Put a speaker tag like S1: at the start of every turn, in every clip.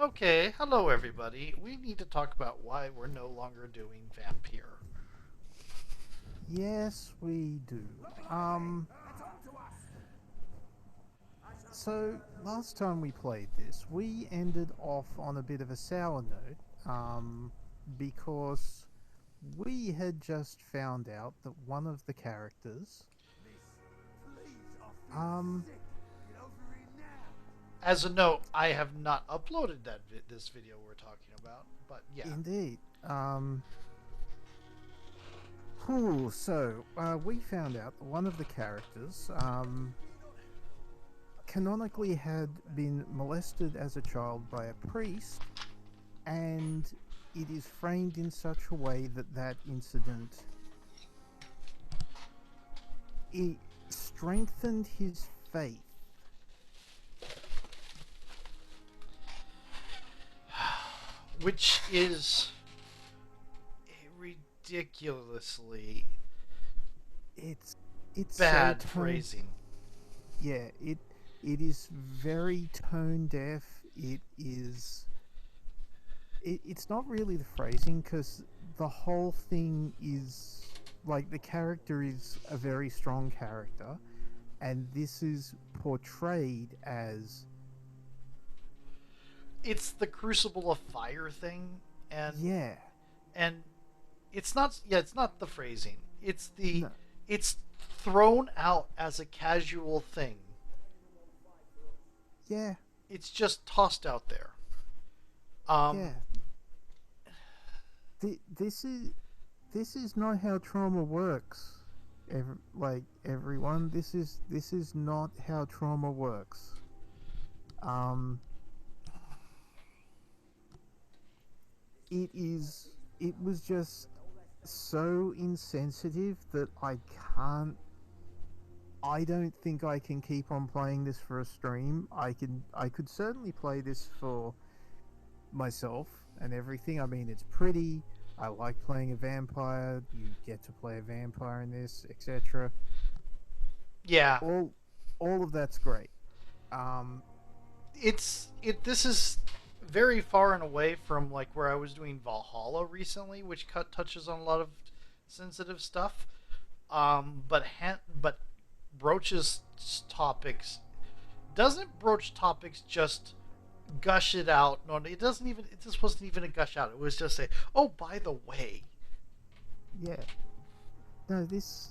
S1: Okay, hello everybody. We need to talk about why we're no longer doing Vampyr.
S2: Yes, we do. Um, so last time we played this, we ended off on a bit of a sour note, because we had just found out that one of the characters, um,
S1: As a note, I have not uploaded this video we're talking about, but yeah.
S2: indeed, we found out that one of the characters, canonically had been molested as a child by a priest, and it is framed in such a way that that incident it strengthened his faith.
S1: Which is ridiculously
S2: It's it's so
S1: bad
S2: tone
S1: phrasing.
S2: yeah, it is very tone deaf. It's not really the phrasing, because the whole thing is like the character is a very strong character, and this is portrayed as
S1: It's the crucible of fire thing, and
S2: yeah,
S1: and it's not, yeah, it's not the phrasing.
S2: no,
S1: It's thrown out as a casual thing.
S2: yeah,
S1: It's just tossed out there. Um
S2: yeah. This is not how trauma works. Everyone, this is not how trauma works. Um, it was just so insensitive that can't. I don't think I can keep on playing this for a stream. I could certainly play this for myself and everything. I mean, it's pretty. I like playing a vampire. You get to play a vampire in this, etc.
S1: yeah,
S2: All all of that's great. Um,
S1: this is very far and away from like where I was doing Valhalla recently, which touches on a lot of sensitive stuff. But broaches topics doesn't broach topics just gush it out. No, it doesn't even. It just wasn't even a gush out. It was just say, oh, by the way.
S2: yeah. No, this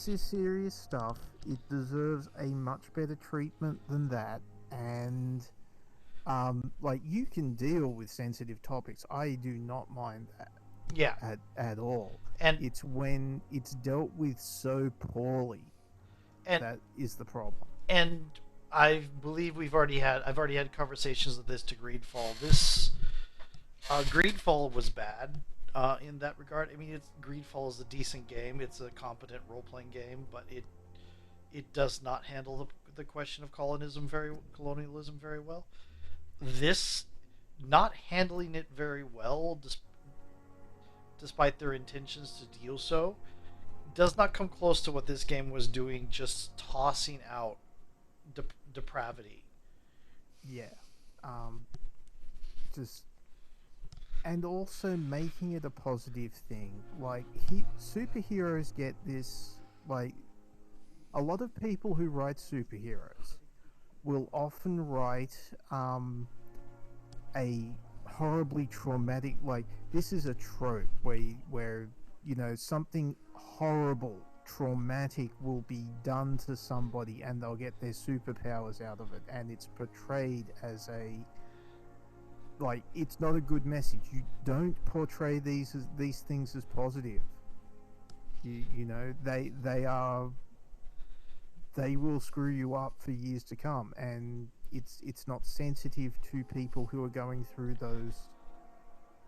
S2: is serious stuff. It deserves a much better treatment than that, and like you can deal with sensitive topics. I do not mind that
S1: Yeah,
S2: at all.
S1: and
S2: It's when it's dealt with so poorly
S1: and
S2: that is the problem.
S1: and I believe I've already had conversations of this to Greedfall. This Greedfall was bad in that regard. I mean, Greedfall is a decent game. It's a competent role playing game, but it does not handle the question of colonialism very well. This not handling it very well, despite their intentions to deal so, does not come close to what this game was doing. Just tossing out depravity.
S2: Yeah. Um, just and also making it a positive thing. Like superheroes get this. Like a lot of people who write superheroes will often write a horribly traumatic. Like this is a trope where something horrible, traumatic will be done to somebody, and they'll get their superpowers out of it, and it's portrayed as a like it's not a good message. You don't portray these things as positive. They will screw you up for years to come, and it's not sensitive to people who are going through those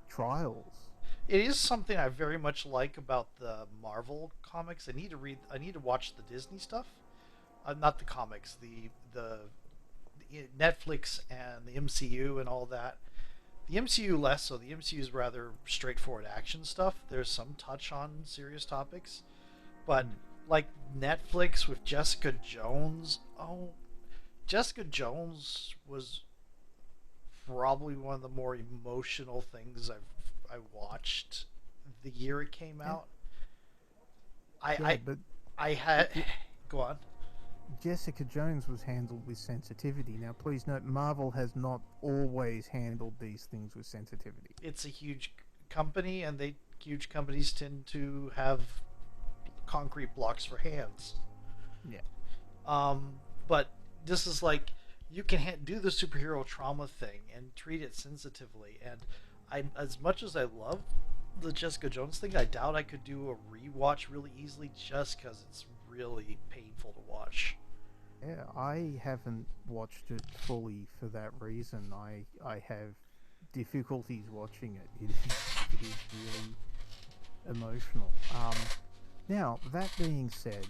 S2: trials.
S1: It is something I very much like about the Marvel comics. I need to watch the Disney stuff. Not the comics, the Netflix and the MCU and all that. The MCU less so. The MCU is rather straightforward action stuff. There's some touch on serious topics, but
S2: Mm.
S1: like Netflix with Jessica Jones, oh, Jessica Jones was probably one of the more emotional things I watched the year it came
S2: Yeah,
S1: out. I
S2: yeah,
S1: I
S2: but
S1: I
S2: it,
S1: had
S2: it,
S1: go on.
S2: Jessica Jones was handled with sensitivity. Now, please note, Marvel has not always handled these things with sensitivity.
S1: It's a huge company, and they huge companies tend to have concrete blocks for hands.
S2: Yeah,
S1: Um, but this is like you can do the superhero trauma thing and treat it sensitively. And I, as much as I love the Jessica Jones thing, I doubt I could do a rewatch really easily just because it's really painful to watch.
S2: yeah. I haven't watched it fully for that reason. I have difficulties watching it. It is really emotional. Now that being said,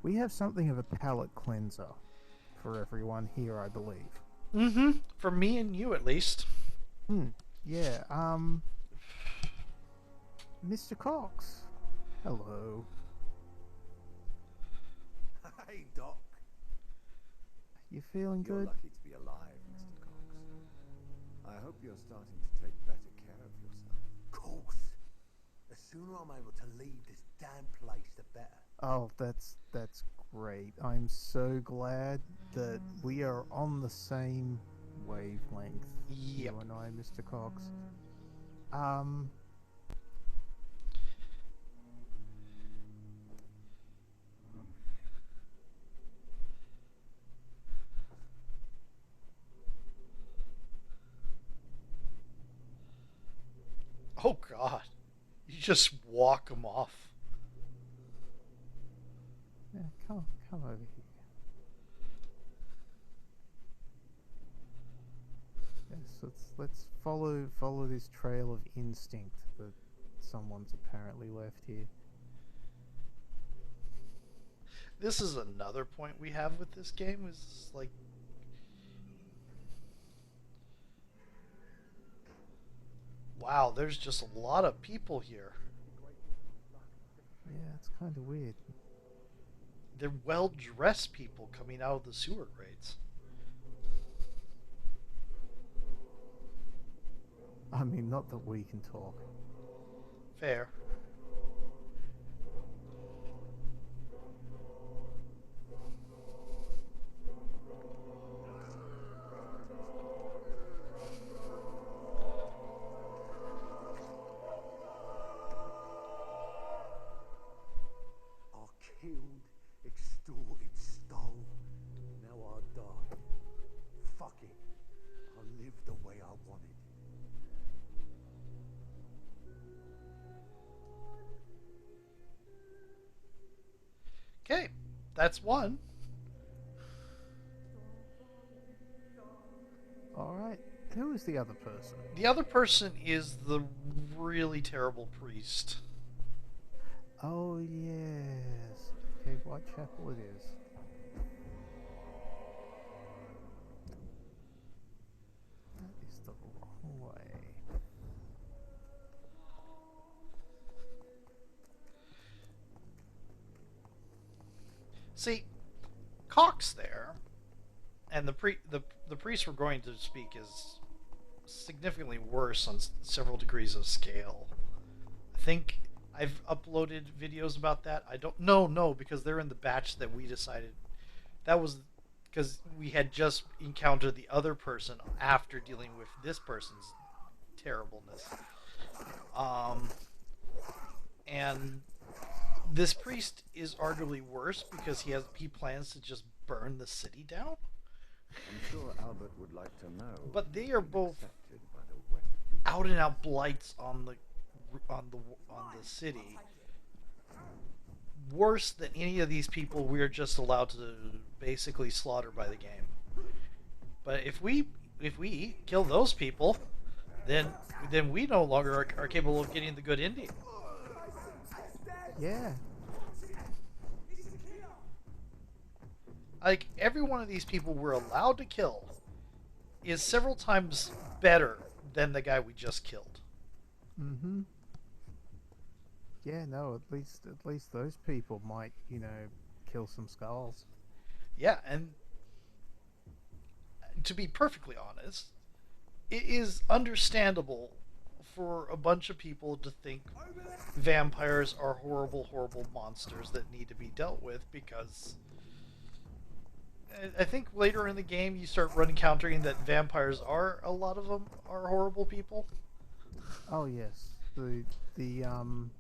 S2: we have something of a palate cleanser for everyone here, I believe.
S1: Mm-hmm. For me and you, at least.
S2: Hmm. Yeah. Mr. Cox. Hello.
S3: Hey, Doc.
S2: You feeling
S3: You're
S2: good?
S3: lucky to be alive, Mr. Cox. I hope you're starting to take better care of yourself.
S4: Of course. The sooner I'm able to leave this damn place, the better.
S2: Oh, that's great. I'm so glad that we are on the same wavelength,
S1: Yep.
S2: you and I, Mr. Cox. Um,
S1: Oh God, you just walk them off.
S2: yeah, come over here. Yes, let's follow this trail of instinct that someone's apparently left here.
S1: This is another point we have with this game is like wow, there's just a lot of people here.
S2: Yeah, it's kind of weird.
S1: They're well dressed people coming out of the sewer grates.
S2: I mean, not that we can talk.
S1: Fair.
S4: I killed, extorted, stole. Now I die. Fuck it. I live the way I wanted.
S1: Okay, that's one.
S2: All right. Who is the other person?
S1: The other person is the really terrible priest.
S2: Oh yes. Okay, Whitechapel it is. That is the wrong way.
S1: See, Cox there, and the priests we're going to speak is significantly worse on several degrees of scale. I think I've uploaded videos about that. I don't no because they're in the batch that we decided that was because we had just encountered the other person after dealing with this person's terribleness. Um, and this priest is arguably worse because he plans to just burn the city down.
S3: I'm sure Albert would like to know.
S1: But they
S3: if
S1: are
S3: you've been
S1: both
S3: accepted by the wet
S1: out and out blights on the city. Worse than any of these people we're just allowed to basically slaughter by the game. But if we kill those people, then we no longer are capable of getting the good ending.
S2: Yeah.
S1: Like every one of these people we're allowed to kill is several times better than the guy we just killed.
S2: Mm-hmm. Yeah, no, at least those people might, kill some skulls.
S1: Yeah, and to be perfectly honest, it is understandable for a bunch of people to think vampires are horrible, horrible monsters that need to be dealt with because I think later in the game you start encountering that vampires are a lot of them are horrible people.
S2: Oh yes, the um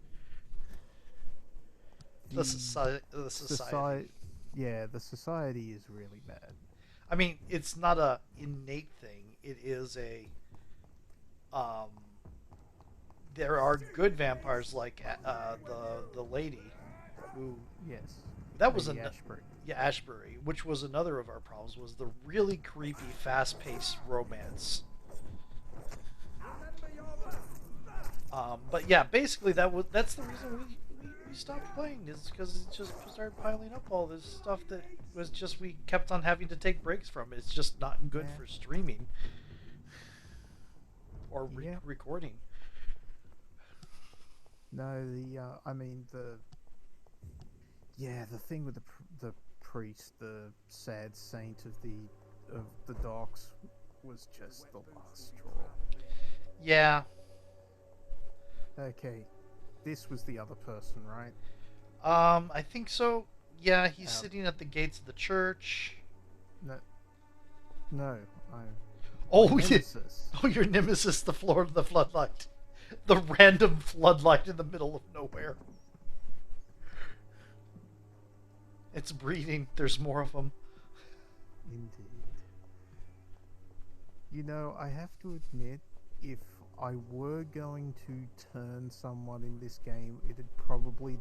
S1: The
S2: the
S1: society, the society.
S2: society, yeah, the society is really bad.
S1: I mean, it's not a innate thing. It is a um. There are good vampires like the lady who
S2: Yes,
S1: that was
S2: Lady
S1: an
S2: Ashbury.
S1: yeah Ashbury, which was another of our problems was the really creepy, fast-paced romance. But yeah, basically that's the reason we stopped playing is because it just started piling up all this stuff that was just we kept on having to take breaks from. It's just not good
S2: Yeah.
S1: for streaming or
S2: Yeah.
S1: recording.
S2: No, I mean the thing with the priest, the sad saint of the docks, was just the last straw.
S1: Yeah,
S2: Okay, this was the other person, right?
S1: I think so. Yeah, he's
S2: Um,
S1: sitting at the gates of the church.
S2: no, no, I my
S1: Oh, yeah.
S2: nemesis.
S1: Oh, your nemesis, the floor of the floodlight. The random floodlight in the middle of nowhere. It's breeding. There's more of them.
S2: Indeed. You know, I have to admit, if I were going to turn someone in this game, it'd probably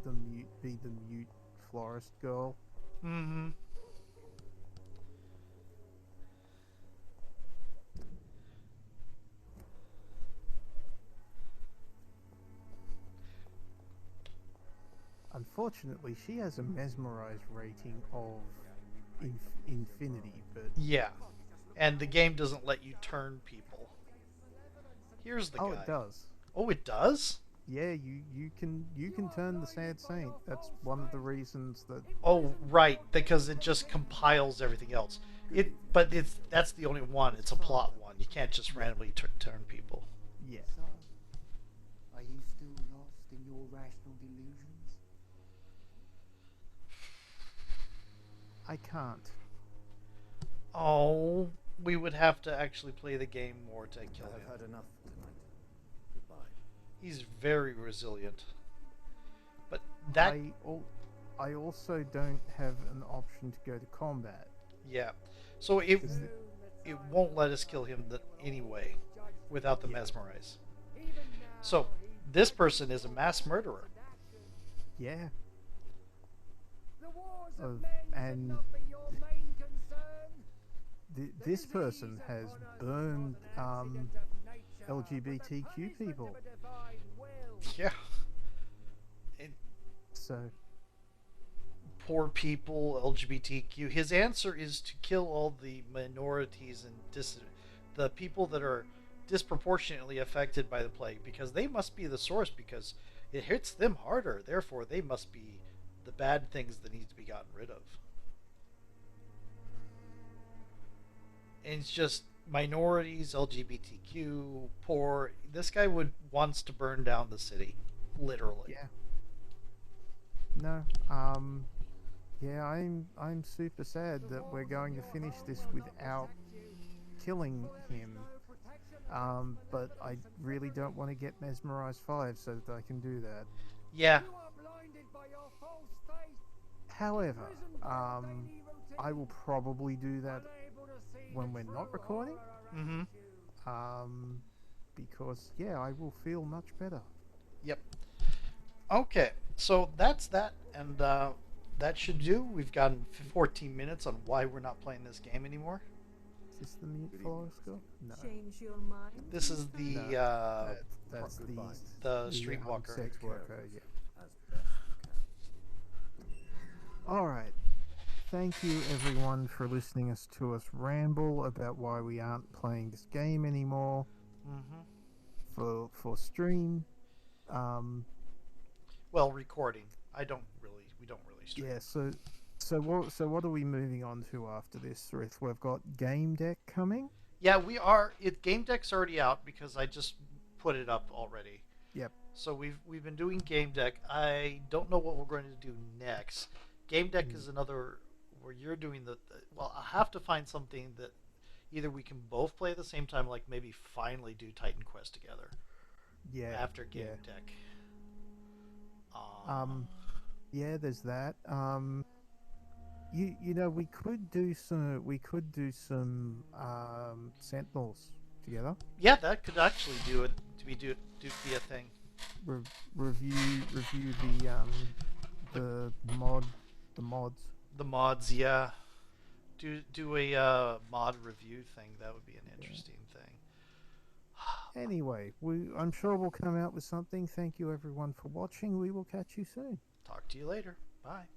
S2: be the mute florist girl.
S1: Mm-hmm.
S2: Unfortunately, she has a mesmerized rating of infinity, but
S1: Yeah. And the game doesn't let you turn people. Here's the
S2: oh,
S1: guy.
S2: it does.
S1: Oh, it does?
S2: Yeah, you can turn the sad saint. That's one of the reasons that.
S1: Oh, right, because it just compiles everything else. But that's the only one. It's a plot one. You can't just randomly turn people.
S2: Yeah.
S4: So, are you still lost in your rational delusions?
S2: I can't.
S1: Oh, we would have to actually play the game more to kill
S3: I
S1: him.
S3: have had enough tonight. Goodbye.
S1: He's very resilient. But that
S2: I also don't have an option to go to combat.
S1: yeah. So it won't let us kill him anyway without the mesmerize. So this person is a mass murderer.
S2: Yeah.
S5: Of,
S2: and this person has burned LGBTQ people.
S1: Yeah.
S2: So
S1: Poor people, LGBTQ. His answer is to kill all the minorities and the people that are disproportionately affected by the plague because they must be the source because it hits them harder. Therefore, they must be the bad things that need to be gotten rid of. And it's just minorities, LGBTQ, poor. This guy wants to burn down the city, literally.
S2: yeah. No. Yeah, I'm super sad that we're going to finish this without killing him. But I really don't want to get Mesmerized 5 so that I can do that.
S1: Yeah.
S2: However, I will probably do that when we're not recording.
S1: Mm-hmm.
S2: Because yeah, I will feel much better.
S1: Yep. Okay, so that's that, and that should do. We've gotten 14 minutes on why we're not playing this game anymore.
S2: Is this the mute florist girl? No.
S5: Change your mind.
S1: This is the
S2: No, that's
S1: the streetwalker.
S2: sex worker. Yeah.
S3: As best you can.
S2: All right. Thank you everyone for listening to us ramble about why we aren't playing this game anymore
S1: Mm-hmm.
S2: for stream.
S1: Well, recording. We don't really stream.
S2: Yeah. what are we moving on to after this, Rith? We've got GameDec coming.
S1: Yeah, we are. GameDec's already out because I just put it up already.
S2: Yep.
S1: So we've been doing GameDec. I don't know what we're going to do next. GameDec is another where you're doing well. I have to find something that either we can both play at the same time, like maybe finally do Titan Quest together.
S2: Yeah.
S1: After GameDec.
S2: Yeah, there's that. You know we could do some Sentinels together.
S1: Yeah, that could actually do it to be be a thing.
S2: Review the mods.
S1: The mods, yeah. Do a mod review thing. That would be an interesting thing.
S2: Anyway, I'm sure we'll come out with something. Thank you everyone for watching. We will catch you soon.
S1: Talk to you later. Bye.